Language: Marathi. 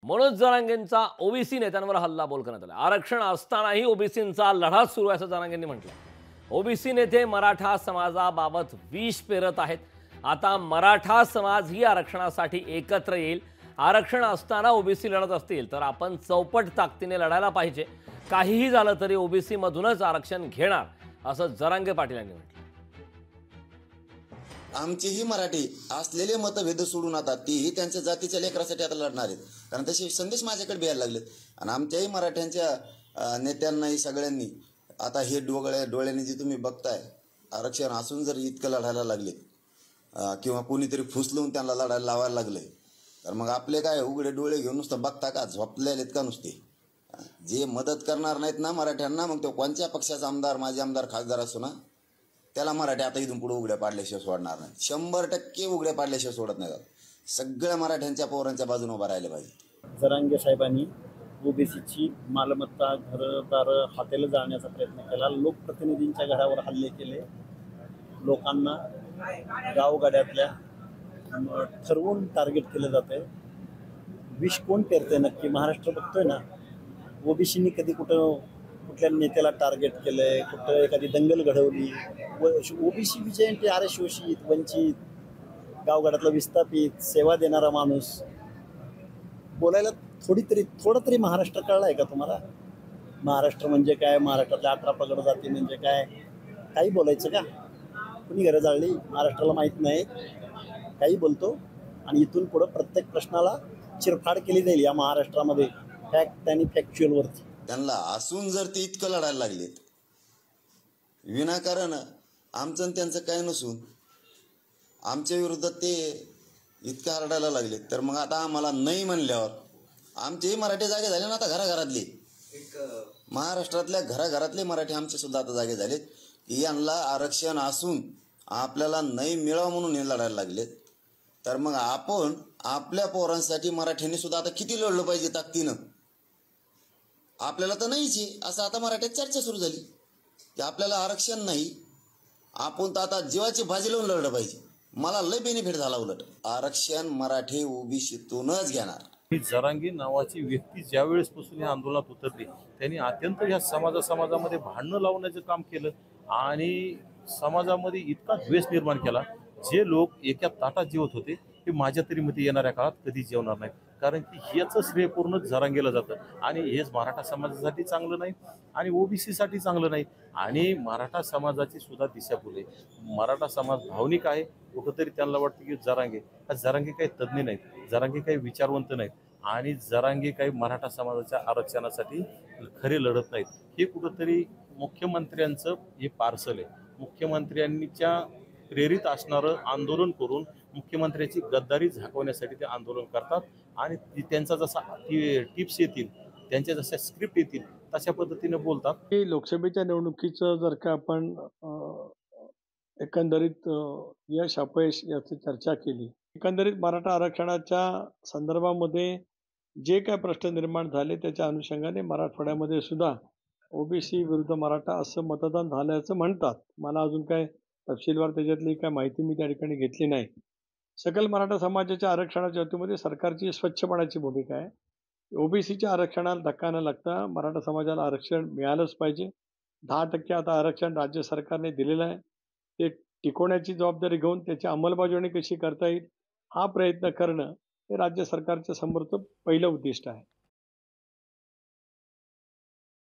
मनोज जरांगेंचा ओबीसी नेत्यांवर हल्लाबोल करण्यात आला। आरक्षण असतानाही ओबीसींचा लढा सुरू आहे असं जरांगेंनी म्हटलं। ओबीसी नेते मराठा समाजाबाबत विष पेरत आहेत। आता मराठा समाज ही आरक्षणासाठी एकत्र येईल। आरक्षण असताना ओबीसी लढत असतील तर आपण चौपट ताकदीने लढायला पाहिजे। काहीही झालं तरी ओबीसी मधूनच आरक्षण घेणार असं जरांगे पाटील यांनी म्हटलं। आमचेही मराठी असलेले मतभेद सोडून आता तेही त्यांच्या जातीच्या लेकरासाठी आता लढणार आहेत, कारण तसे संदेश माझ्याकडे द्यायला लागलेत। आणि आमच्याही मराठ्यांच्या नेत्यांनाही सगळ्यांनी आता हे डोळ्यांनी जे तुम्ही बघताय, आरक्षण असून जर इतकं लढायला लागले किंवा कोणीतरी फुसलून त्यांना लढायला लावायला लागले, तर मग आपले काय उघडे डोळे घेऊन नुसतं बघता का, झोपलेलेत का नुसते? जे मदत करणार नाहीत ना मराठ्यांना, मग तो कोणत्या पक्षाचा आमदार, माजी आमदार, खासदार असो ना, त्याला मराठी आता इथून पुढे उघड्या पाडल्याशिवाय सोडणार नाही। 100% उघड्या पाडल्याशिवाय सोडत नाही। सगळ्या मराठ्यांच्या पोरांच्या बाजूने उभा राहिले पाहिजे। जरांगे साहेबांनी ओबीसीची मालमत्ता, घरदार हातेला जाळण्याचा प्रयत्न केला। लोकप्रतिनिधींच्या घरावर हल्ले केले। लोकांना गावगाड्यातल्या ठरवून टार्गेट केलं जातंय। विष कोण पेरतंय नक्की? महाराष्ट्र बघतोय ना। ओबीसीनी कधी कुठल्या नेत्याला टार्गेट केलंय, कुठं एखादी दंगल घडवली? ओबीसी विजयंती, आरे शोषित, वंचित, गावगाड्यातला विस्थापित, सेवा देणारा माणूस बोलायला थोडं तरी महाराष्ट्र कळलाय का तुम्हाला? महाराष्ट्र म्हणजे काय, महाराष्ट्रातल्या 18 पगड जाती म्हणजे काय, काही बोलायचं का? कुणी घरं जाळली महाराष्ट्राला माहीत नाही, काही बोलतो। आणि इथून पुढं प्रत्येक प्रश्नाला चिरफाड केली जाईल या महाराष्ट्रामध्ये, फॅक्ट आणि फॅक्च्युअलवरती। त्यांना असून जर ते इतकं लढायला लागलेत, विनाकारण आमचं त्यांचं काय नसून आमच्या विरोधात ते इतकं हरडायला लागलेत, तर मग आता आम्हाला नाही म्हणल्यावर आमचेही मराठी जागे झाले ना आता घराघरातले, महाराष्ट्रातल्या घराघरातले मराठी आमचे सुद्धा आता जागे झालेत की यांना आरक्षण असून आपल्याला नाही मिळावं म्हणून हे लढायला लागलेत। तर मग आपण आपल्या पोरांसाठी मराठ्यांनी सुद्धा आता किती लढलं पाहिजे ताकदीनं? आपल्याला तर नाहीच आहे असं आता मराठ्यात चर्चा सुरू झाली की आपल्याला आरक्षण नाही, आपण तर आता जीवाची भाजी लावून लढलं पाहिजे। मला लय बेनिफिट झाला, उलट आरक्षण मराठी ओबीसीतूनच घेणार। जरांगे नावाची व्यक्ती ज्या वेळेसपासून या आंदोलनात उतरली, त्यांनी अत्यंत या समाजामध्ये भांडणं लावण्याचं काम केलं आणि समाजामध्ये इतका द्वेष निर्माण केला। जे लोक एका ताटात जेवत होते ते माझ्या तरी मते येणाऱ्या काळात कधी जेवणार नाहीत, कारण की याचं श्रेय पूर्ण जरांगेला जातं। आणि हेच मराठा समाजासाठी चांगलं नाही आणि ओबीसीसाठी चांगलं नाही आणि मराठा समाजाची सुद्धा दिशाभूल आहे। मराठा समाज भावनिक आहे। कुठंतरी त्यांना वाटतं की जरांगे काही तज्ज्ञ नाहीत, जरांगे काही विचारवंत नाहीत आणि जरांगे काही मराठा समाजाच्या आरक्षणासाठी खरे लढत नाहीत। हे कुठंतरी मुख्यमंत्र्यांचं हे पार्सल आहे। मुख्यमंत्र्यांच्या प्रेरित असणारं आंदोलन करून मुख्यमंत्र्याची गद्दारी झाकवण्यासाठी ते आंदोलन करतात आणि त्यांचा जसा टिप्स येतील, त्यांच्या जशा स्क्रिप्ट येतील तशा पद्धतीने बोलतात। लोकसभेच्या निवडणुकीचं जर का आपण एकंदरीत यश अपयश याची चर्चा केली, एकंदरीत मराठा आरक्षणाच्या संदर्भामध्ये जे काय प्रश्न निर्माण झाले त्याच्या अनुषंगाने मराठवाड्यामध्ये सुद्धा ओबीसी विरुद्ध मराठा असं मतदान झाल्याचं म्हणतात। मला अजून काय तपशीलवार त्याच्यातली काय माहिती मी त्या ठिकाणी घेतली नाही। सकल मराठा समाजाच्या आरक्षणाच्या बाबतीमध्ये सरकारची स्वच्छपणाची भूमिका आहे। ओबीसीच्या आरक्षणाला धक्का न लागता मराठा समाजाला आरक्षण मिळालंच पाहिजे। 10% आता आरक्षण राज्य सरकारने दिलेलं आहे, ते टिकवण्याची जबाबदारी घेऊन त्याची अंमलबजावणी कशी करता येईल हा प्रयत्न करणं हे राज्य सरकारच्या समोरचं पहिलं उद्दिष्ट आहे।